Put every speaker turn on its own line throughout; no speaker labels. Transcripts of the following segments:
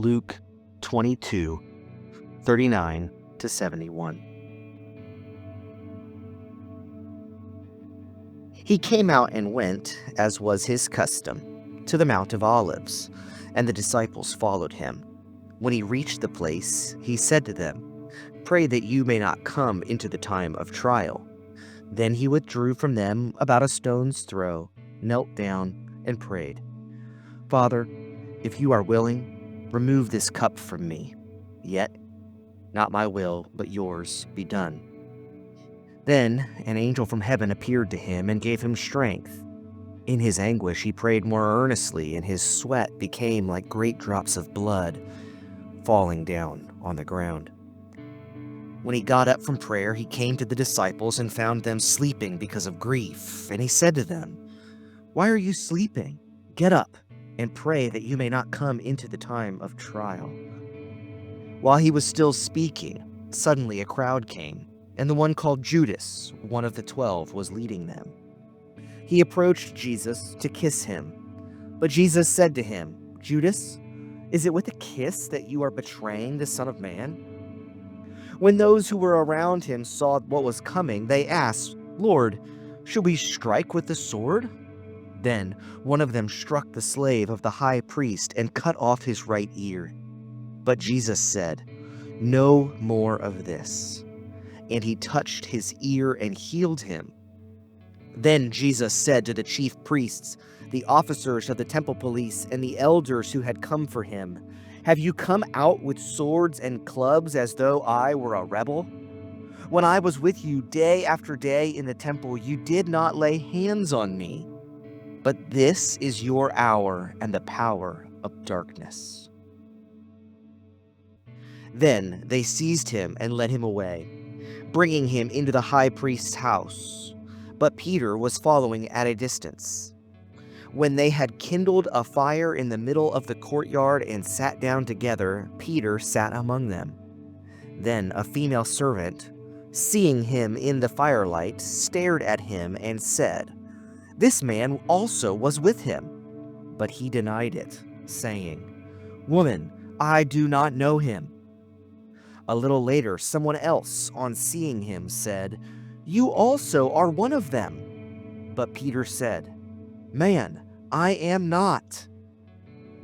Luke 22:39-71. He came out and went, as was his custom, to the Mount of Olives, and the disciples followed him. When he reached the place, he said to them, "Pray that you may not come into the time of trial." Then he withdrew from them about a stone's throw, knelt down, and prayed, "Father, if you are willing, remove this cup from me. Yet, not my will, but yours be done." Then an angel from heaven appeared to him and gave him strength. In his anguish he prayed more earnestly, and his sweat became like great drops of blood falling down on the ground. When he got up from prayer, he came to the disciples and found them sleeping because of grief. And he said to them, "Why are you sleeping? Get up and pray that you may not come into the time of trial." While he was still speaking, suddenly a crowd came, and the one called Judas, one of the 12, was leading them. He approached Jesus to kiss him. But Jesus said to him, "Judas, is it with a kiss that you are betraying the Son of Man?" When those who were around him saw what was coming, they asked, "Lord, should we strike with the sword?" Then one of them struck the slave of the high priest and cut off his right ear. But Jesus said, "No more of this." And he touched his ear and healed him. Then Jesus said to the chief priests, the officers of the temple police, and the elders who had come for him, "Have you come out with swords and clubs as though I were a rebel? When I was with you day after day in the temple, you did not lay hands on me. But this is your hour and the power of darkness." Then they seized him and led him away, bringing him into the high priest's house. But Peter was following at a distance. When they had kindled a fire in the middle of the courtyard and sat down together, Peter sat among them. Then a female servant, seeing him in the firelight, stared at him and said, "This man also was with him." But he denied it, saying, "Woman, I do not know him." A little later, someone else, on seeing him, said, "You also are one of them." But Peter said, "Man, I am not."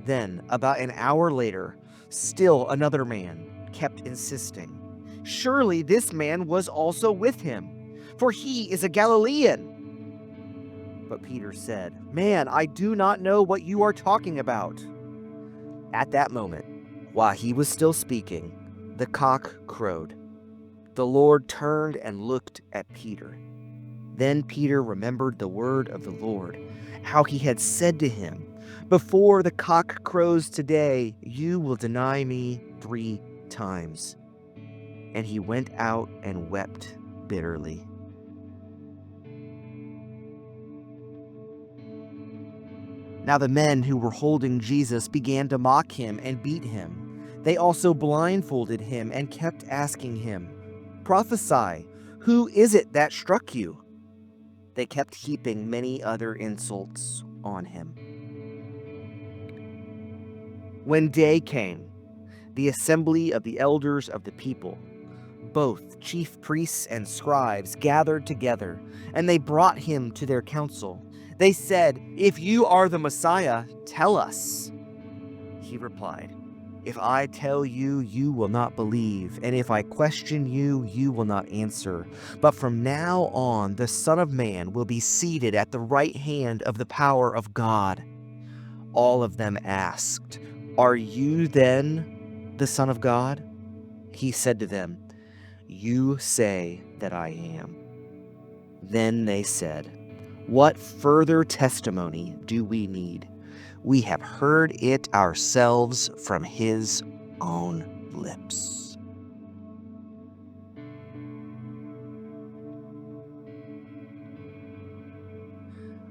Then, about an hour later, still another man kept insisting, "Surely this man was also with him, for he is a Galilean." But Peter said, "Man, I do not know what you are talking about." At that moment, while he was still speaking, the cock crowed. The Lord turned and looked at Peter. Then Peter remembered the word of the Lord, how he had said to him, "Before the cock crows today, you will deny me 3 times." And he went out and wept bitterly. Now the men who were holding Jesus began to mock him and beat him. They also blindfolded him and kept asking him, "Prophesy, who is it that struck you?" They kept heaping many other insults on him. When day came, the assembly of the elders of the people, both chief priests and scribes, gathered together, and they brought him to their council. They said, "If you are the Messiah, tell us." He replied, "If I tell you, you will not believe, and if I question you, you will not answer. But from now on, the Son of Man will be seated at the right hand of the power of God." All of them asked, "Are you then the Son of God?" He said to them, "You say that I am." Then they said, "What further testimony do we need? We have heard it ourselves from his own lips."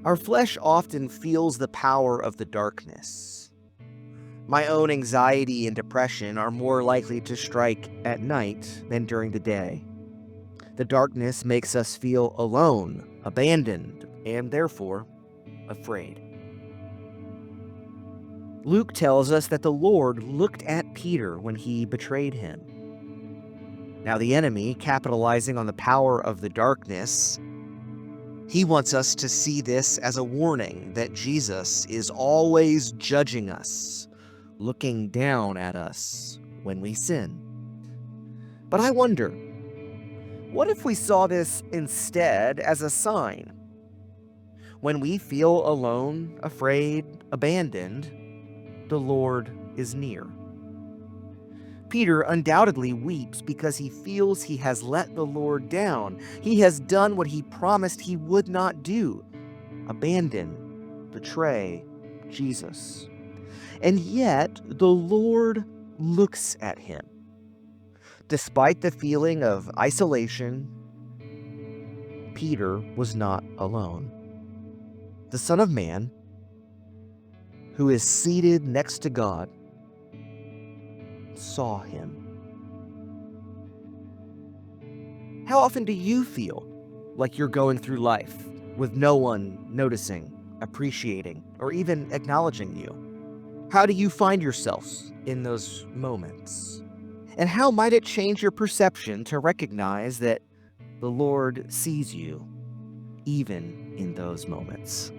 Our flesh often feels the power of the darkness. My own anxiety and depression are more likely to strike at night than during the day. The darkness makes us feel alone, abandoned, and therefore afraid. Luke tells us that the Lord looked at Peter when he betrayed him. Now, the enemy, capitalizing on the power of the darkness, he wants us to see this as a warning that Jesus is always judging us, looking down at us when we sin. But I wonder, what if we saw this instead as a sign? When we feel alone, afraid, abandoned, the Lord is near. Peter undoubtedly weeps because he feels he has let the Lord down. He has done what he promised he would not do: abandon, betray Jesus. And yet, the Lord looks at him. Despite the feeling of isolation, Peter was not alone. The Son of Man, who is seated next to God, saw him. How often do you feel like you're going through life with no one noticing, appreciating, or even acknowledging you? How do you find yourselves in those moments? And how might it change your perception to recognize that the Lord sees you even in those moments?